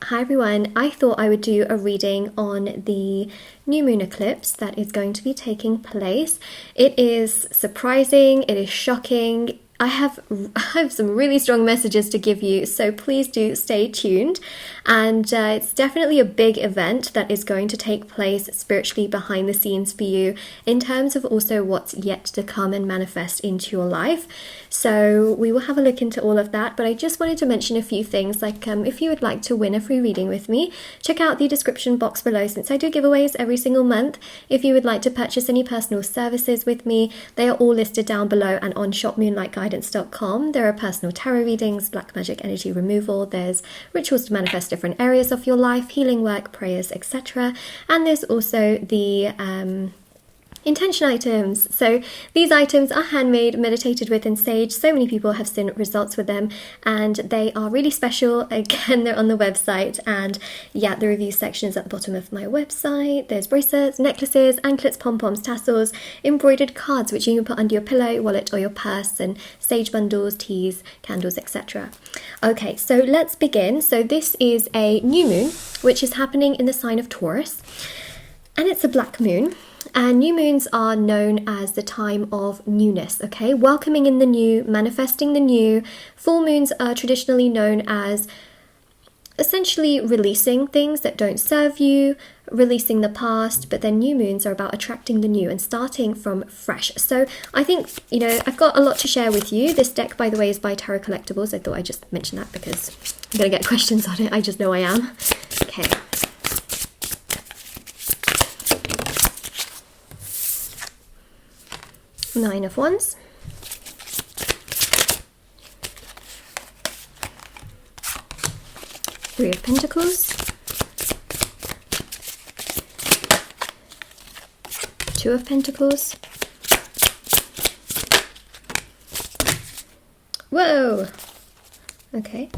Hi everyone, I thought I would do a reading on the new moon eclipse that is going to be taking place. It is surprising, it is shocking. I have some really strong messages to give you, so please do stay tuned. And it's definitely a big event that is going to take place spiritually behind the scenes for you in terms of also what's yet to come and manifest into your life. So we will have a look into all of that, but I just wanted to mention a few things, like if you would like to win a free reading with me, check out the description box below since I do giveaways every single month. If you would like to purchase any personal services with me, they are all listed down below and on shopmoonlightguidance.com. There are personal tarot readings, black magic energy removal, there's rituals to manifest different areas of your life, healing work, prayers, etc. And there's also the intention items. So these items are handmade, meditated with in sage. So many people have seen results with them and they are really special. Again, they're on the website, and yeah, the review section is at the bottom of my website. There's bracelets, necklaces, anklets, pom-poms, tassels, embroidered cards which you can put under your pillow, wallet or your purse, and sage bundles, teas, candles, etc. Okay, so let's begin. So this is a new moon which is happening in the sign of Taurus, and it's a black moon. And new moons are known as the time of newness, okay? Welcoming in the new, manifesting the new. Full moons are traditionally known as essentially releasing things that don't serve you, releasing the past, but then new moons are about attracting the new and starting from fresh. So I think, you know, I've got a lot to share with you. This deck, by the way, is by Tarot Collectibles. I thought I'd just mention that because I'm going to get questions on it. I just know I am. Okay. Nine of Wands, Three of Pentacles, Two of Pentacles. Whoa! Okay.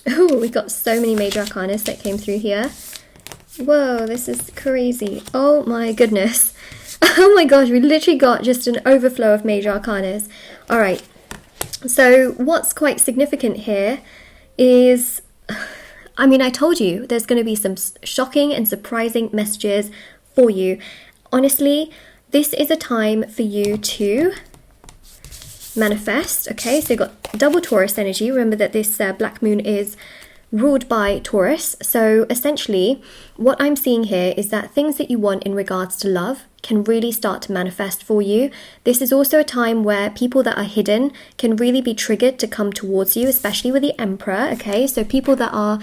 Oh, we got so many major arcanas that came through here. Whoa, this is crazy. Oh my goodness. Oh my gosh, we literally got just an overflow of major arcanas. All right, so what's quite significant here is, I mean, I told you there's going to be some shocking and surprising messages for you. Honestly, this is a time for you to manifest, okay? So you've got double Taurus energy. Remember that this black moon is ruled by Taurus. So essentially, what I'm seeing here is that things that you want in regards to love can really start to manifest for you. This is also a time where people that are hidden can really be triggered to come towards you, especially with the Emperor, okay? So people that are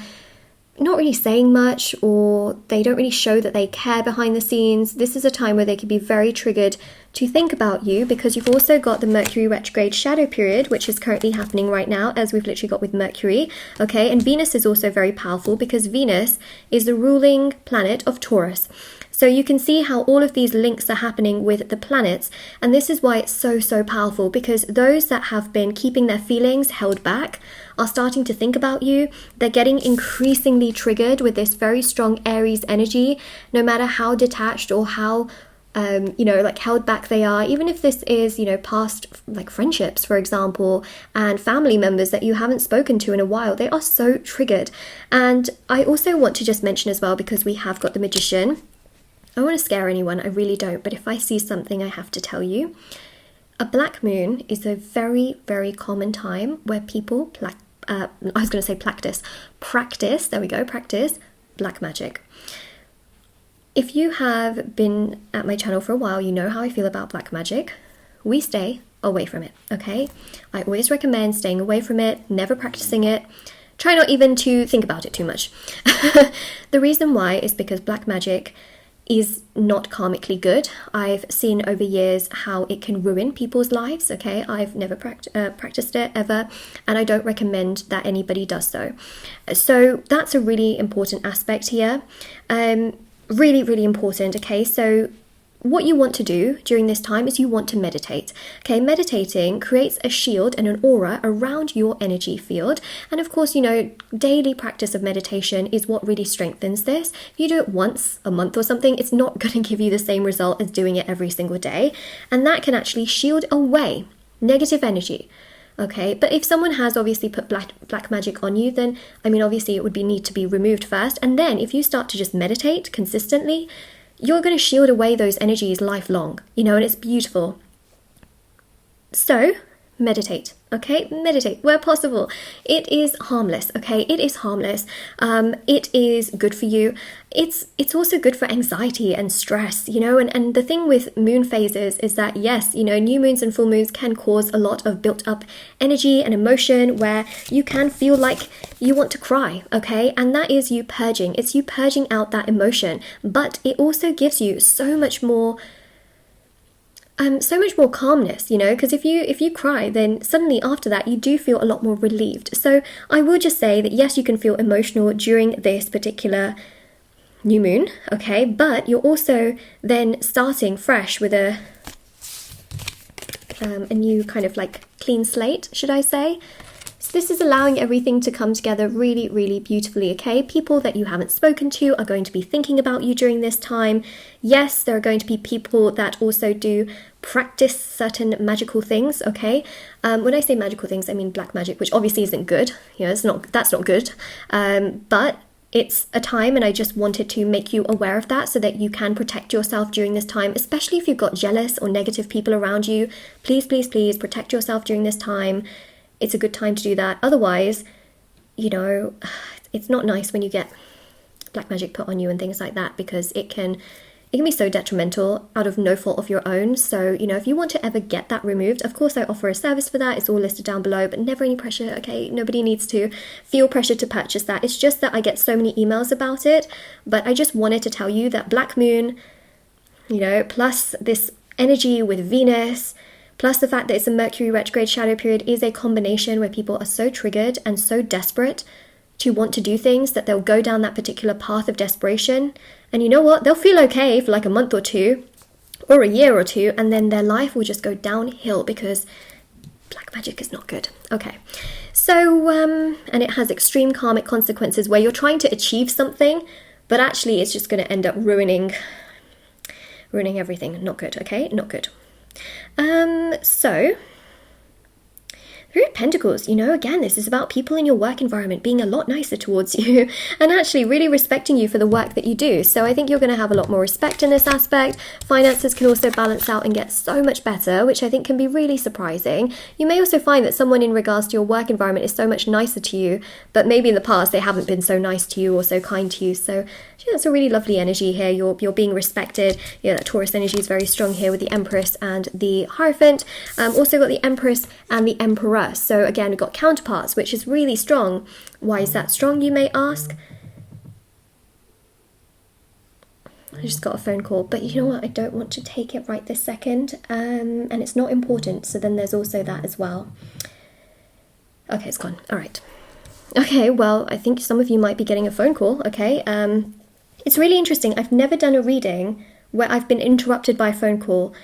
not really saying much, or they don't really show that they care behind the scenes, this is a time where they can be very triggered to think about you, because you've also got the Mercury retrograde shadow period, which is currently happening right now, as we've literally got with Mercury, okay? And Venus is also very powerful because Venus is the ruling planet of Taurus. So you can see how all of these links are happening with the planets, and this is why it's so powerful, because those that have been keeping their feelings held back are starting to think about you. They're getting increasingly triggered with this very strong Aries energy, no matter how detached or how you know, like held back they are, even if this is, you know, past like friendships, for example, and family members that you haven't spoken to in a while, they are so triggered. And I also want to just mention as well, because we have got the Magician, I don't want to scare anyone, I really don't, but if I see something I have to tell you. A black moon is a very common time where people practice black magic. If you have been at my channel for a while, you know how I feel about black magic. We stay away from it, okay? I always recommend staying away from it, never practicing it. Try not even to think about it too much. The reason why is because black magic is not karmically good. I've seen over years how it can ruin people's lives, okay? I've never practiced it ever, and I don't recommend that anybody does so. So that's a really important aspect here. Really important, okay? So what you want to do during this time is you want to meditate, okay? Meditating creates a shield and an aura around your energy field, and of course, you know, daily practice of meditation is what really strengthens this. If you do it once a month or something, it's not going to give you the same result as doing it every single day, and that can actually shield away negative energy. okay? But if someone has obviously put black magic on you, then, I mean, obviously it would need to be removed first. And then if you start to just meditate consistently, you're going to shield away those energies lifelong, you know, and it's beautiful. So meditate, okay? Meditate where possible. It is harmless, okay? It is harmless. It is good for you. It's also good for anxiety and stress, you know, and the thing with moon phases is that, yes, you know, new moons and full moons can cause a lot of built up energy and emotion where you can feel like you want to cry, okay? And that is you purging. It's you purging out that emotion, but it also gives you so much more calmness, you know, because if you cry, then suddenly after that you do feel a lot more relieved. So I will just say that yes, you can feel emotional during this particular new moon, okay, but you're also then starting fresh with a new kind of like clean slate, should I say. So this is allowing everything to come together really, really beautifully, okay? People that you haven't spoken to are going to be thinking about you during this time. Yes, there are going to be people that also do practice certain magical things, okay? When I say magical things, I mean black magic, which obviously isn't good. You know, that's not good. But it's a time, and I just wanted to make you aware of that so that you can protect yourself during this time, especially if you've got jealous or negative people around you. Please, please, please protect yourself during this time. It's a good time to do that. Otherwise, you know, it's not nice when you get black magic put on you and things like that, because it can be so detrimental out of no fault of your own. So, you know, if you want to ever get that removed, of course I offer a service for that. It's all listed down below, but never any pressure, okay? Nobody needs to feel pressure to purchase that. It's just that I get so many emails about it, but I just wanted to tell you that black moon, you know, plus this energy with Venus, plus the fact that it's a Mercury retrograde shadow period, is a combination where people are so triggered and so desperate to want to do things that they'll go down that particular path of desperation. And you know what? They'll feel okay for like a month or two or a year or two, and then their life will just go downhill because black magic is not good. Okay. So, and it has extreme karmic consequences where you're trying to achieve something, but actually it's just going to end up ruining everything. Not good, okay? Not good. So, Three of Pentacles, you know, again, this is about people in your work environment being a lot nicer towards you and actually really respecting you for the work that you do. So I think you're going to have a lot more respect in this aspect. Finances can also balance out and get so much better, which I think can be really surprising. You may also find that someone in regards to your work environment is so much nicer to you, but maybe in the past they haven't been so nice to you or so kind to you. So yeah, that's a really lovely energy here. You're being respected. Yeah, that Taurus energy is very strong here with the Empress and the Hierophant. Also got the Empress and the Emperor. So again, we've got counterparts, which is really strong. Why is that strong, you may ask? I just got a phone call, but you know what? I don't want to take it right this second. And it's not important. So then there's also that as well. Okay, it's gone. All right. Okay, well, I think some of you might be getting a phone call. Okay. It's really interesting. I've never done a reading where I've been interrupted by a phone call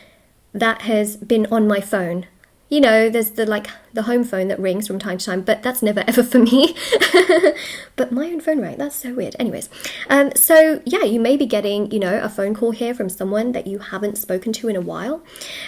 that has been on my phone. You know, there's the home phone that rings from time to time, but that's never ever for me. But my own phone rang. That's so weird. Anyways, so yeah, you may be getting, you know, a phone call here from someone that you haven't spoken to in a while.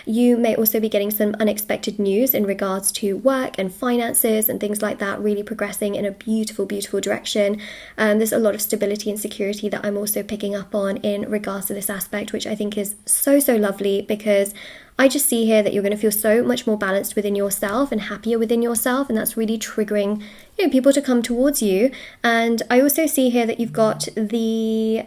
You may also be getting some unexpected news in regards to work and finances and things like that, really progressing in a beautiful, beautiful direction. There's a lot of stability and security that I'm also picking up on in regards to this aspect, which I think is so, so lovely, because I just see here that you're going to feel so much more balanced within yourself and happier within yourself, and that's really triggering, you know, people to come towards you. And I also see here that you've got the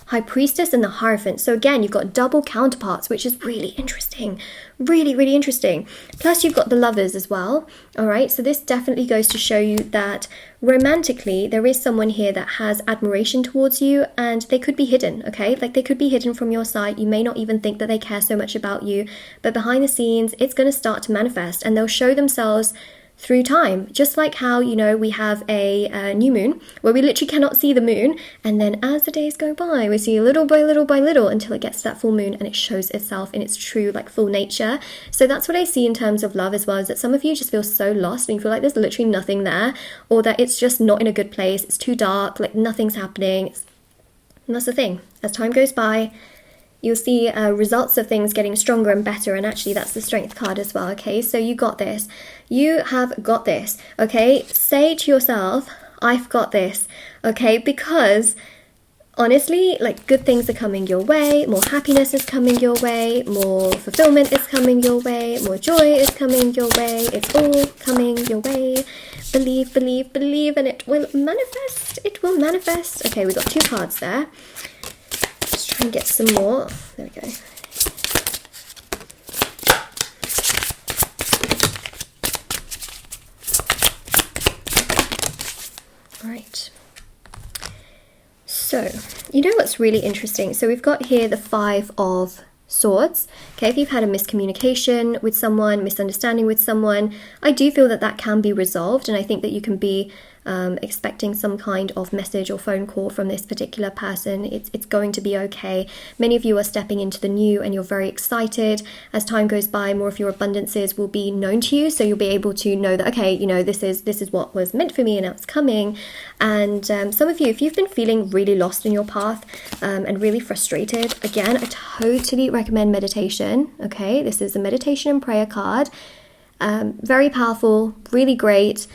High Priestess and the Hierophant. So again, you've got double counterparts, which is really interesting. Really, really interesting. Plus you've got the Lovers as well. All right, so this definitely goes to show you that romantically, there is someone here that has admiration towards you, and they could be hidden, okay? Like, they could be hidden from your sight. You may not even think that they care so much about you, but behind the scenes, it's going to start to manifest, and they'll show themselves through time. Just like how, you know, we have a new moon where we literally cannot see the moon, and then as the days go by, we see little by little by little until it gets to that full moon and it shows itself in its true, like, full nature. So that's what I see in terms of love as well, is that some of you just feel so lost and you feel like there's literally nothing there, or that it's just not in a good place, it's too dark, like nothing's happening. And that's the thing, as time goes by, you'll see results of things getting stronger and better, and actually that's the Strength card as well, okay? So you got this. You have got this, okay? Say to yourself, I've got this, okay? Because honestly, like, good things are coming your way, more happiness is coming your way, more fulfillment is coming your way, more joy is coming your way, it's all coming your way. Believe, believe, believe, and it will manifest. It will manifest. Okay, we got 2 cards there. Let's try and get some more. There we go. All right. So, you know what's really interesting? So we've got here the 5 of Swords. Okay, if you've had a miscommunication with someone, misunderstanding with someone, I do feel that that can be resolved, and I think that you can be expecting some kind of message or phone call from this particular person. It's going to be okay. Many of you are stepping into the new and you're very excited. As time goes by, more of your abundances will be known to you, so you'll be able to know that, okay, you know, this is what was meant for me and now it's coming. And some of you, if you've been feeling really lost in your path and really frustrated, again, I totally recommend meditation. Okay, this is a meditation and prayer card. Very powerful, really great.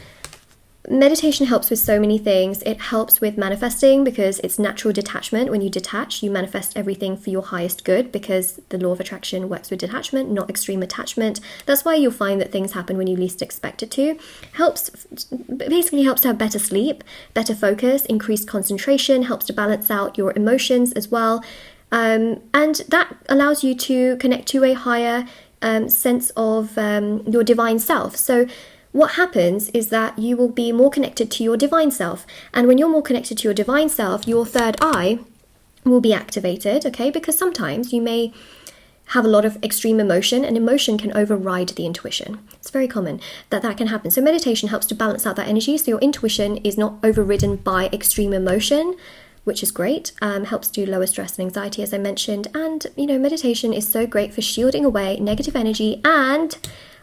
Meditation helps with so many things. It helps with manifesting because it's natural detachment. When you detach, you manifest everything for your highest good, because the law of attraction works with detachment, not extreme attachment. That's why you'll find that things happen when you least expect it to. Basically helps to have better sleep, better focus, increased concentration, helps to balance out your emotions as well. And that allows you to connect to a higher sense of your divine self. So what happens is that you will be more connected to your divine self. And when you're more connected to your divine self, your third eye will be activated, okay? Because sometimes you may have a lot of extreme emotion, and emotion can override the intuition. It's very common that that can happen. So meditation helps to balance out that energy, so your intuition is not overridden by extreme emotion, which is great. Helps to lower stress and anxiety, as I mentioned. And, you know, meditation is so great for shielding away negative energy and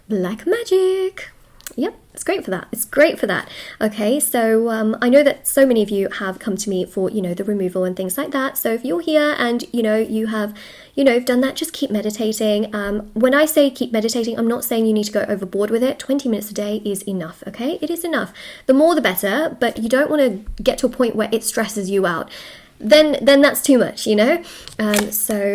black magic. Yep, it's great for that. It's great for that. Okay, so I know that so many of you have come to me for, you know, the removal and things like that. So if you're here and, you know, you have, you know, done that, just keep meditating. When I say keep meditating, I'm not saying you need to go overboard with it. 20 minutes a day is enough, okay? It is enough. The more the better, but you don't want to get to a point where it stresses you out. Then that's too much, you know? So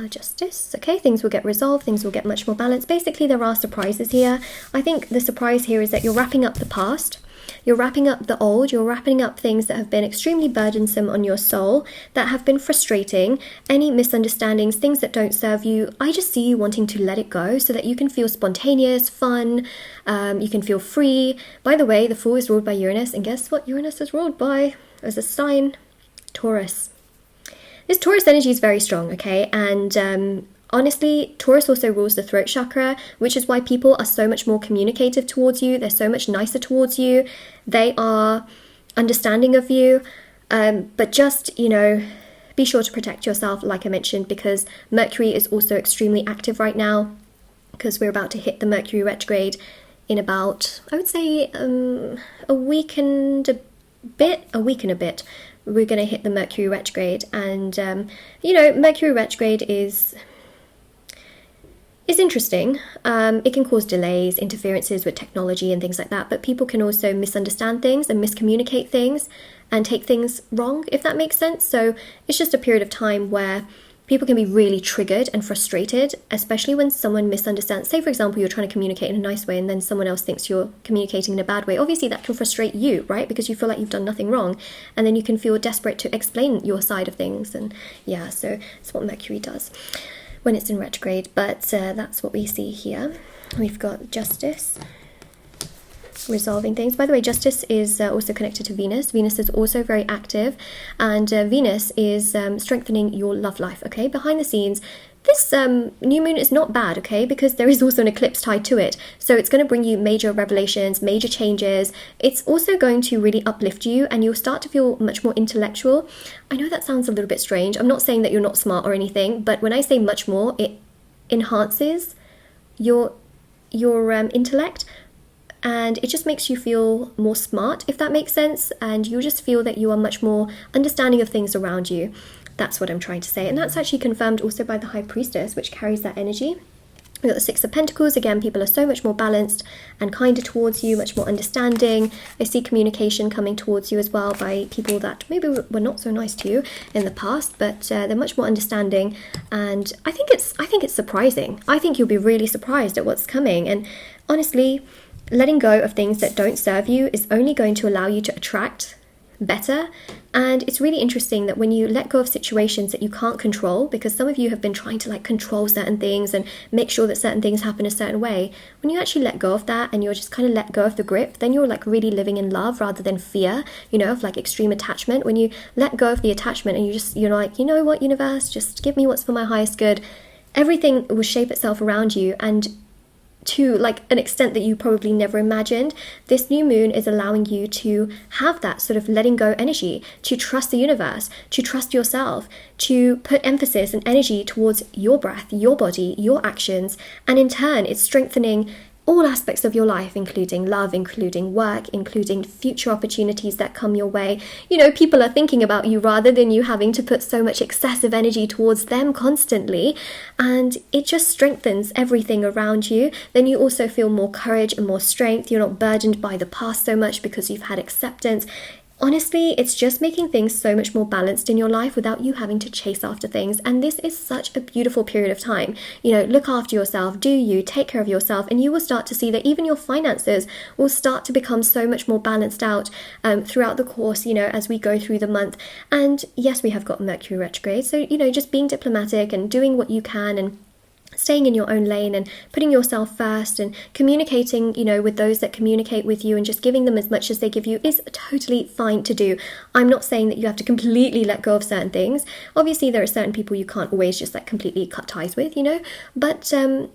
Justice. Okay, things will get resolved, things will get much more balanced. Basically, there are surprises here. I think the surprise here is that you're wrapping up the past, you're wrapping up the old, you're wrapping up things that have been extremely burdensome on your soul, that have been frustrating, any misunderstandings, things that don't serve you. I just see you wanting to let it go so that you can feel spontaneous, fun, you can feel free. By the way, the Fool is ruled by Uranus, and guess what Uranus is ruled by as a sign? Taurus. This Taurus energy is very strong, okay? And honestly, Taurus also rules the throat chakra, which is why people are so much more communicative towards you. They're so much nicer towards you. They are understanding of you. But just, you know, be sure to protect yourself, like I mentioned, because Mercury is also extremely active right now, because we're about to hit the Mercury retrograde in about, I would say, a week and a bit. We're going to hit the Mercury retrograde, and you know, Mercury retrograde is interesting. It can cause delays, interferences with technology and things like that, but people can also misunderstand things and miscommunicate things and take things wrong, if that makes sense. So it's just a period of time where people can be really triggered and frustrated, especially when someone misunderstands. Say, for example, you're trying to communicate in a nice way and then someone else thinks you're communicating in a bad way. Obviously, that can frustrate you, right? Because you feel like you've done nothing wrong. And then you can feel desperate to explain your side of things. And yeah, so that's what Mercury does when it's in retrograde. But that's what we see here. We've got Justice, resolving things. By the way, Justice is also connected to Venus. Venus is also very active, and Venus is strengthening your love life, okay? Behind the scenes, this new moon is not bad, okay? Because there is also an eclipse tied to it. So it's going to bring you major revelations, major changes. It's also going to really uplift you, and you'll start to feel much more intellectual. I know that sounds a little bit strange. I'm not saying that you're not smart or anything, but when I say much more, it enhances your intellect. and it just makes you feel more smart, if that makes sense, and you just feel that you are much more understanding of things around you. That's what I'm trying to say, and that's actually confirmed also by the High Priestess, which carries that energy. We've got the Six of Pentacles. Again, people are so much more balanced and kinder towards you, much more understanding. I see communication coming towards you as well by people that maybe were not so nice to you in the past, but they're much more understanding, and I think it's surprising. I think you'll be really surprised at what's coming, and honestly, letting go of things that don't serve you is only going to allow you to attract better. And it's really interesting that when you let go of situations that you can't control, because some of you have been trying to like control certain things and make sure that certain things happen a certain way, when you actually let go of that and you're just kind of let go of the grip, then you're like really living in love rather than fear, you know, of like extreme attachment. When you let go of the attachment and you're like, you know what, universe, just give me what's for my highest good, everything will shape itself around you, and to like an extent that you probably never imagined. This new moon is allowing you to have that sort of letting go energy, to trust the universe, to trust yourself, to put emphasis and energy towards your breath, your body, your actions, and in turn it's strengthening all aspects of your life, including love, including work, including future opportunities that come your way. You know, people are thinking about you rather than you having to put so much excessive energy towards them constantly, and it just strengthens everything around you. Then you also feel more courage and more strength. You're not burdened by the past so much because you've had acceptance. Honestly, it's just making things so much more balanced in your life without you having to chase after things. And this is such a beautiful period of time. You know, look after yourself, do you, take care of yourself, and you will start to see that even your finances will start to become so much more balanced out throughout the course, you know, as we go through the month. And yes, we have got Mercury retrograde. So, you know, just being diplomatic and doing what you can and staying in your own lane and putting yourself first and communicating, you know, with those that communicate with you and just giving them as much as they give you is totally fine to do. I'm not saying that you have to completely let go of certain things. Obviously, there are certain people you can't always just like completely cut ties with, you know, but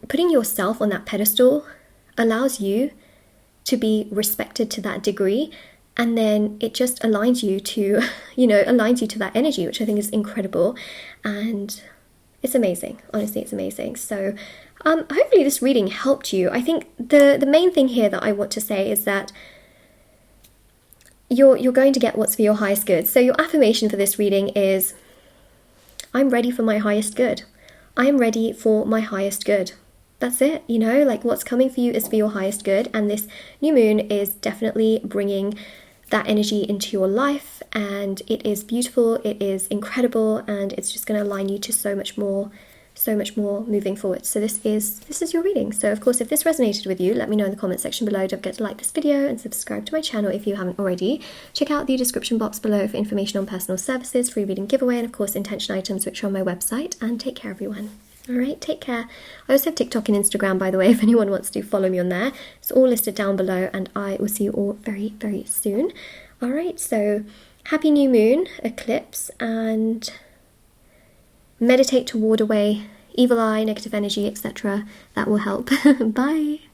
putting yourself on that pedestal allows you to be respected to that degree. And then it just aligns you to, you know, aligns you to that energy, which I think is incredible. And it's amazing. Honestly, it's amazing. So hopefully this reading helped you. I think the main thing here that I want to say is that you're going to get what's for your highest good. So your affirmation for this reading is, I'm ready for my highest good. I am ready for my highest good. That's it, you know, like what's coming for you is for your highest good. And this new moon is definitely bringing that energy into your life, and it is beautiful, it is incredible, and it's just going to align you to so much more moving forward. So this is your reading. So of course, if this resonated with you, let me know in the comment section below. Don't forget to like this video and subscribe to my channel if you haven't already. Check out the description box below for information on personal services, free reading giveaway, and of course intention items which are on my website. And take care, everyone. Alright, take care. I also have TikTok and Instagram, by the way, if anyone wants to follow me on there. It's all listed down below, and I will see you all very, very soon. Alright, so happy new moon, eclipse, and meditate to ward away evil eye, negative energy, etc. That will help. Bye!